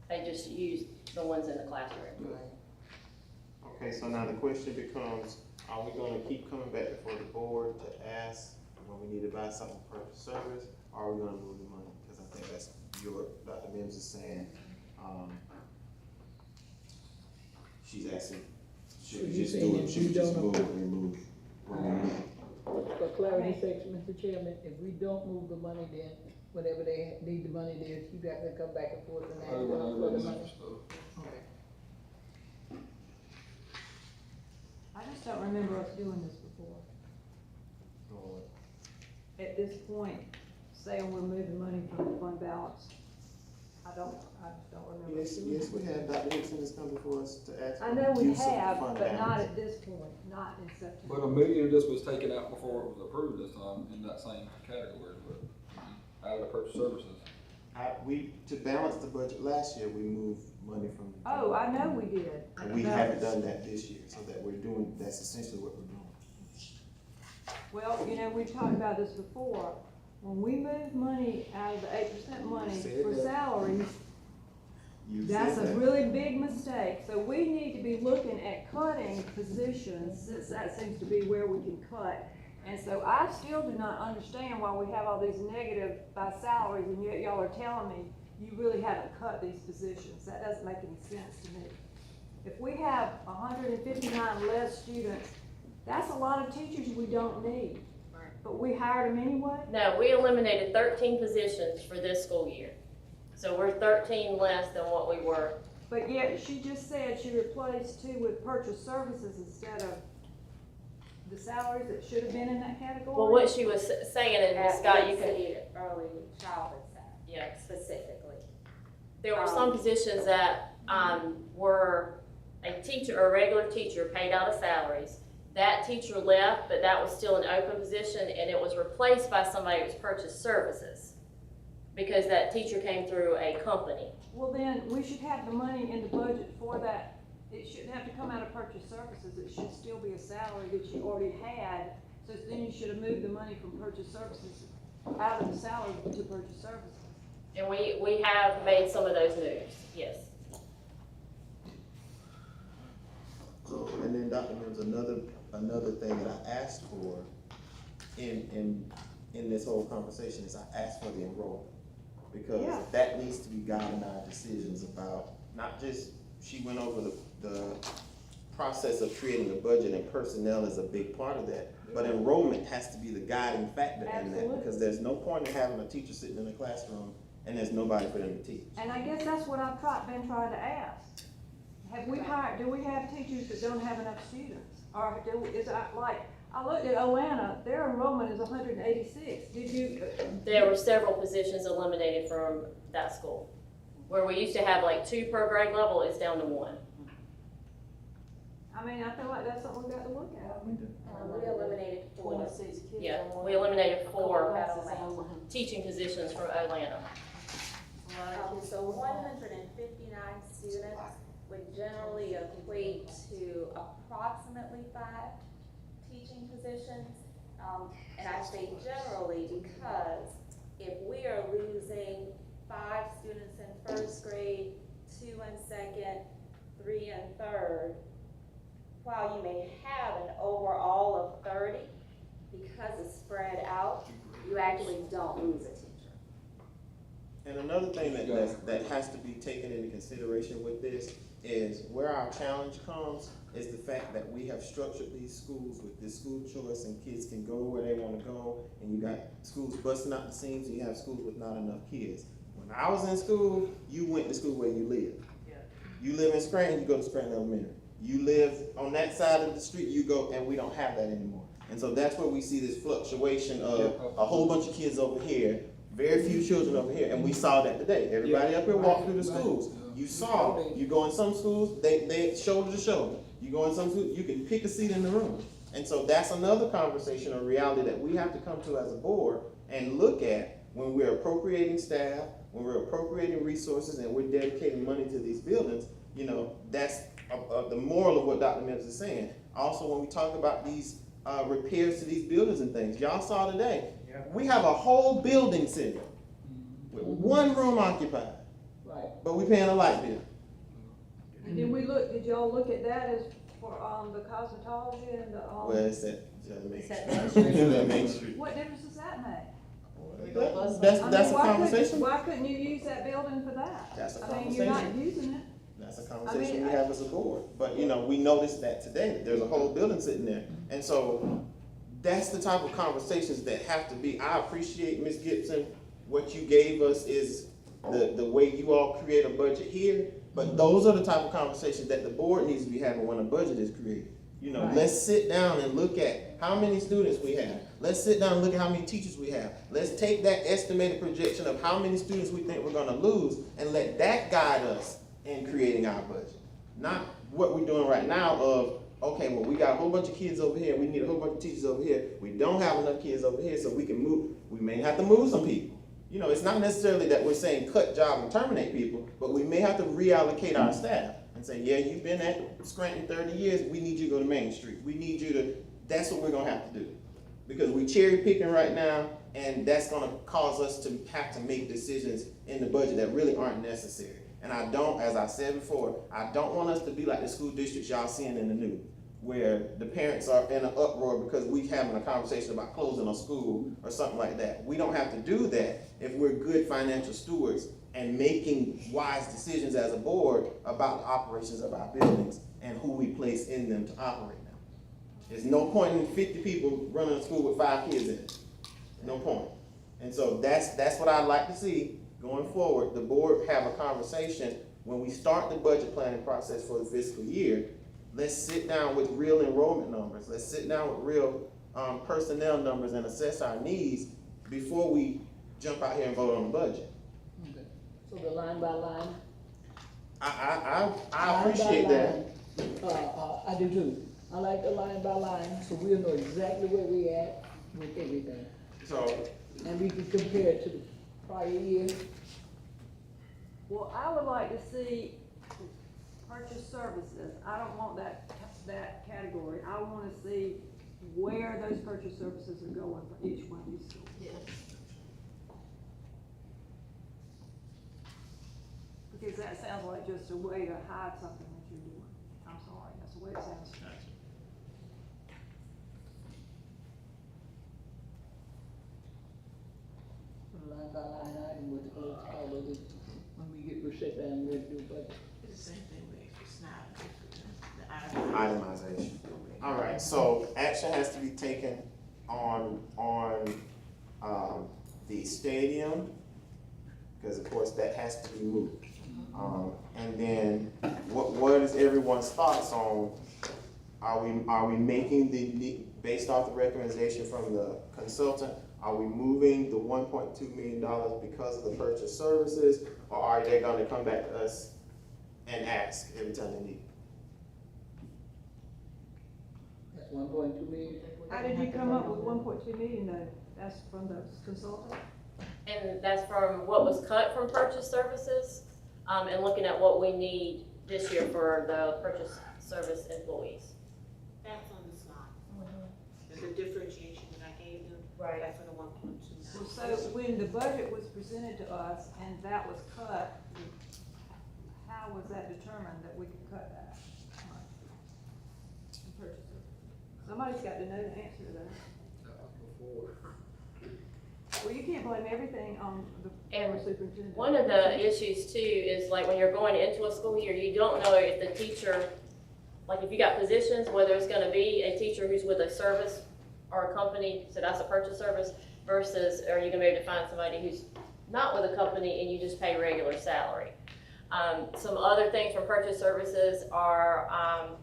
They just use the ones in the classroom. Right. Okay, so now the question becomes, are we gonna keep coming back before the board to ask when we need to buy something for purchase service, or are we gonna move the money? Because I think that's Dr. Mims is saying, she's asking, should we So you just saying do it, if should we we just don't- move and remove? For clarity's sake, Mr. Chairman, if we don't move the money, then whenever they need the money, there, you got to come back and forth and ask them for the money. Okay. I just don't remember us doing this before. At this point, saying we're moving money from the fund balance, I just don't remember. us doing Yes, it. we have Dr. Hickson that's come before us to ask. I for know we use of the have, fund but not balance. at this point, not in September. But $1 million just was taken out before it was approved this time in that same category, but out of the purchase services. To balance the budget last year, we moved money from. Oh, I know we did. And we haven't done that this year, so that we're doing, that's essentially what we're doing. Well, you know, we've talked about this before. When we move money out of the 8% money Said for that. salaries, You that's said a that. really big mistake. So we need to be looking at cutting positions, since that seems to be where we can cut. And so I still do not understand why we have all these negative by salaries, and yet y'all are telling me you really haven't cut these positions. That doesn't make any sense to me. If we have 159 less students, that's a lot of teachers we don't need. But we hired them anyway? No, we eliminated 13 positions for this school year. So we're 13 less than what we were But yet, she just said she replaced 2 with purchase services instead of the salaries that should have been in that category. Well, what she was saying, and Ms. At Scott, Lake you can, City Early Childhood Center yeah, specifically. there were some positions that, were a teacher, or a regular teacher paid out of salaries. That teacher left, but that was still an open position, and it was replaced by somebody who was purchased services. Because that teacher came through a company. Well, then, we should have the money in the budget for that. It shouldn't have to come out of purchase services, it should still be a salary that you already had. So then you should have moved the money from purchase services out of the salary to purchase services. And we have made some of those moves, yes. And then Dr. Mills, another thing that I asked for in this whole conversation is I asked for the enrollment. Because Yeah. that needs to be guiding our decisions about, not just, she went over the process of creating a budget, and personnel is a big part of that. But enrollment has to be the guiding factor in that, Absolutely. because there's no point in having a teacher sitting in a classroom and there's nobody for them to teach. And I guess that's what I've been trying to ask. Do we have teachers that don't have enough students? Or is it like, I looked at Atlanta, their enrollment is 186. Did you, There were several positions eliminated from that school. Where we used to have like 2 per grade level, it's down to 1. I mean, I feel like that's something we got to look at. We eliminated 4. 26 kids. Yeah, on one- we eliminated a couple 4 classes on one. teaching positions from Atlanta. So 159 students would generally equate to approximately 5 teaching positions. And I say generally because if we are losing 5 students in first grade, 2 in second, 3 in third, while you may have an overall of 30, because it's spread out, you actually don't lose a teacher. And another thing that has to be taken into consideration with this is where our challenge comes is the fact that we have structured these schools with this school choice, and kids can go where they want to go, and you got schools busting out the seams, and you have schools with not enough kids. When I was in school, you went to school where you lived. You live in Scranton, you go to Scranton Elementary. You live on that side of the street, you go, and we don't have that anymore. And so that's where we see this fluctuation of a whole bunch of kids over here, very few children over here, and we saw that today. Everybody up here walked through the schools. You saw, you go in some schools, they shoulder to shoulder. You go in some schools, you can pick a seat in the room. And so that's another conversation or reality that we have to come to as a board and look at when we're appropriating staff, when we're appropriating resources, and we're dedicating money to these buildings. You know, that's the moral of what Dr. Mills is saying. Also, when we talk about these repairs to these buildings and things, y'all saw today, we have a whole building sitting with 1 room occupied, Right. but we paying a light bill. And then did y'all look at that as for, the cosmetology and the, Well, it's at Main It's at Street. Main Street. It's at Main Street. what difference does that make? That's I a mean, conversation. Why couldn't you use that building for that? That's a I mean, you're not conversation. using it. That's a conversation we have as a board. But, you know, we noticed that today, that there's a whole building sitting there. And so that's the type of conversations that have to be. I appreciate, Ms. Gibson, what you gave us is the way you all create a budget here. But those are the type of conversations that the board needs to be having when a budget is created. You know, Right. let's sit down and look at how many students we have. Let's sit down and look at how many teachers we have. Let's take that estimated projection of how many students we think we're gonna lose and let that guide us in creating our budget. Not what we're doing right now of, okay, well, we got a whole bunch of kids over here, we need a whole bunch of teachers over here. We don't have enough kids over here, so we can move, we may have to move some people. You know, it's not necessarily that we're saying cut jobs and terminate people, but we may have to reallocate our staff and say, yeah, you've been at Scranton 30 years, we need you to go to Main Street. We need you to, that's what we're gonna have to do. Because we cherry picking right now, and that's gonna cause us to have to make decisions in the budget that really aren't necessary. And I don't, as I said before, I don't want us to be like the school districts y'all seeing in the news, where the parents are in an uproar because we having a conversation about closing a school or something like that. We don't have to do that if we're good financial stewards and making wise decisions as a board about the operations of our buildings and who we place in them to operate them. There's no point in 50 people running a school with 5 kids in it. No point. And so that's what I'd like to see going forward. The board have a conversation when we start the budget planning process for the fiscal year, let's sit down with real enrollment numbers, let's sit down with real, personnel numbers and assess our needs before we jump out here and vote on the budget. Okay. So the line by line? I appreciate that. I do too. I like the line by line, so we'll know exactly where we at with everything. So, And we can compare it to the prior year. Well, I would like to see purchase services. I don't want that category. I wanna see where those purchase services are going for each one of these schools. Because that sounds like just a way to hide something that you're doing. I'm sorry, that's the way it sounds. Line by line item with all of it, when we sit down and ready to do budget. It's the same thing with, it's not, the item. itemization. All right, so action has to be taken on, the stadium, because of course that has to be moved. And then, what is everyone's thoughts on, are we making based off the recommendation from the consultant, are we moving the $1.2 million because of the purchase services, or are they gonna come back to us and ask every time they need? That's 1.2 million. How did you come up with 1.2 million though? That's from the consultant? And that's from what was cut from purchase services, and looking at what we need this year for the purchase service employees. That's on the slide. The differentiation that I gave them, Right. that's for the 1.2. So when the budget was presented to us and that was cut, how was that determined that we could cut that? The purchase service. Somebody's got to know the answer to that. Well, you can't blame everything on the And superintendent. one of the issues too is like when you're going into a school year, you don't know if the teacher, like if you got positions, whether it's gonna be a teacher who's with a service or a company, so that's a purchase service, versus are you gonna be able to find somebody who's not with a company and you just pay regular salary. Some other things from purchase services are,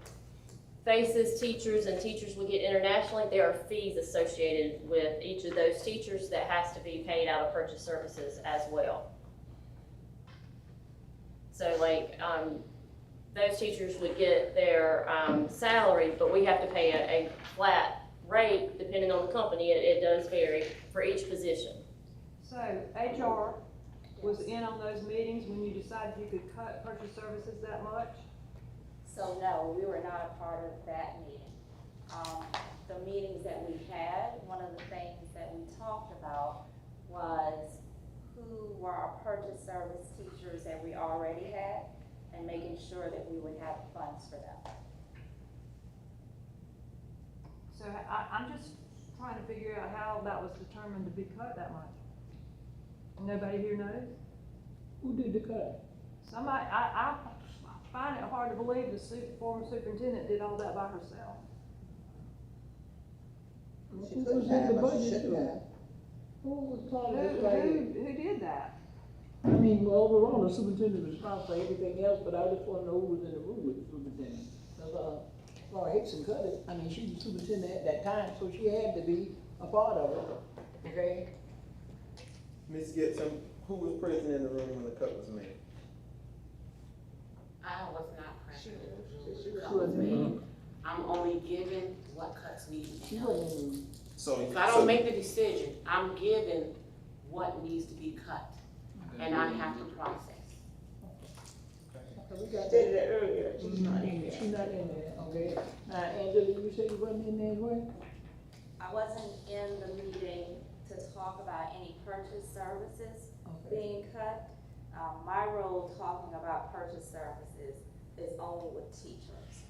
FACES teachers and teachers we get internationally, there are fees associated with each of those teachers that has to be paid out of purchase services as well. So like, those teachers would get their, salary, but we have to pay a flat rate depending on the company. It does vary for each position. So HR was in on those meetings when you decided you could cut purchase services that much? So no, we were not a part of that meeting. The meetings that we had, one of the things that we talked about was who were our purchase service teachers that we already had and making sure that we would have funds for them. So I'm just trying to figure out how that was determined to be cut that much. Nobody here knows? Who did the cut? Somebody, I find it hard to believe the former superintendent did all that by herself. Who was in the budget too? Who was part of this right here? Who did that? I mean, overall, the superintendent was responsible for everything else, but I just wanna know who was in the room with the superintendent. Cause, Laura Hickson cut it, I mean, she was superintendent at that time, so she had to be a part of it, okay? Ms. Gibson, who was present in the room when the cut was made? I was not present. She wasn't in the room. I'm only giving what cuts need to She be done. wasn't in the room. So. If I don't make the decision, I'm giving what needs to be cut, and I have to process. Okay, we got that. Stated that earlier, she's not in there. She's not in there, okay? Now, Angela, you said you wasn't in there as well? I wasn't in the meeting to talk about any purchase services Okay. being cut. My role talking about purchase services is only with teachers.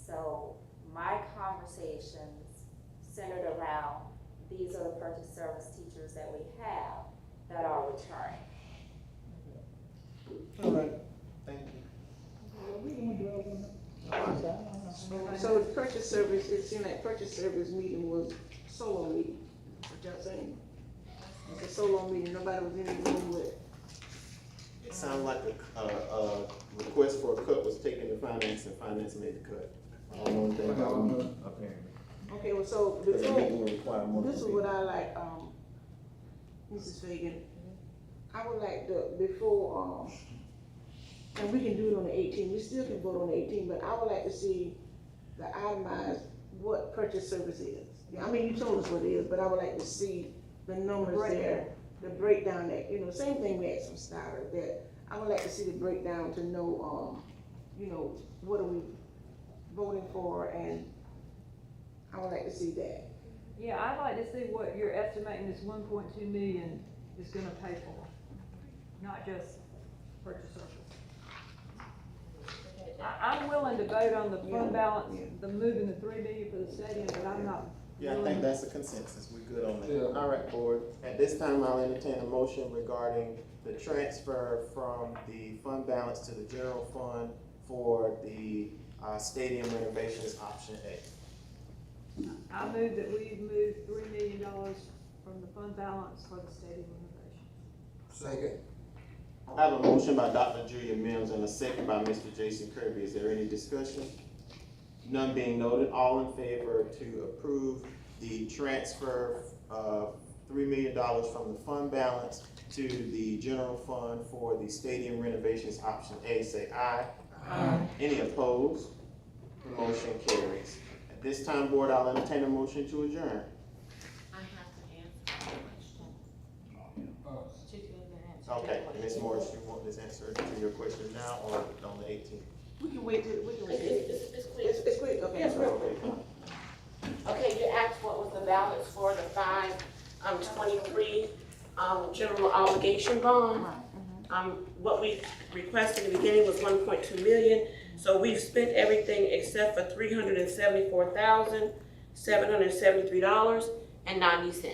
So my conversations centered around, these are the purchase service teachers that we have that are returning. All right, thank you. Well, we gonna do it. So the purchase service, it seemed like purchase service meeting was solo meeting, what y'all saying? It's a solo meeting, nobody was in the room with It sounded like a request for a cut was taken to finance and finance made the cut. I don't know anything about it. Apparently. Okay, well, so Because the before, meeting will require more. this is what I like, Mrs. Fagan. I would like before, and we can do it on the 18th, we still can vote on the 18th, but I would like to see the itemized, what purchase service is. I mean, you told us what it is, but I would like to see the numbers there, the breakdown that, you know, same thing we had some starter, that I would like to see the breakdown to know, you know, what are we voting for, and I would like to see that. Yeah, I'd like to see what you're estimating this 1.2 million is gonna pay for, not just purchase service. I'm willing to vote on the fund balance, the moving the 3 million for the stadium, but I'm not. Yeah, I think that's a consensus, we're good on that. Yeah. All right, board, at this time, I'll entertain a motion regarding the transfer from the fund balance to the general fund for the, stadium renovations option A. I move that we move $3 million from the fund balance for the stadium renovation. Second. I have a motion by Dr. Julia Mims and a second by Mr. Jason Kirby. Is there any discussion? None being noted, all in favor to approve the transfer of $3 million from the fund balance to the general fund for the stadium renovations option A, say aye. Aye. Any opposed? The motion carries. At this time, board, I'll entertain a motion to adjourn. I have to answer the question. She's gonna answer. Okay, Ms. Morris, you want this answer to your question now or on the 18th? We can wait till, we can wait till. It's quick. It's quick, okay. Yes, ma'am. Okay. Okay, you asked what was the balance for the 5/23, general obligation bond. What we requested in the beginning was 1.2 million, so we've spent everything except for $374,773.90.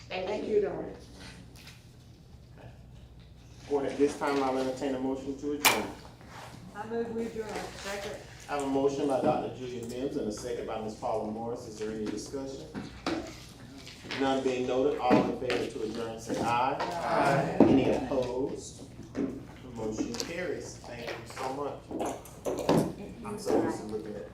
Thank you, Dawn. Board, at this time, I'll entertain a motion to adjourn. I move we adjourn. Second. I have a motion by Dr. Julia Mims and a second by Ms. Paula Morris. Is there any discussion? None being noted, all in favor to adjourn, say aye. Aye. Any opposed? The motion carries. Thank you so much. I'm so used to looking at that.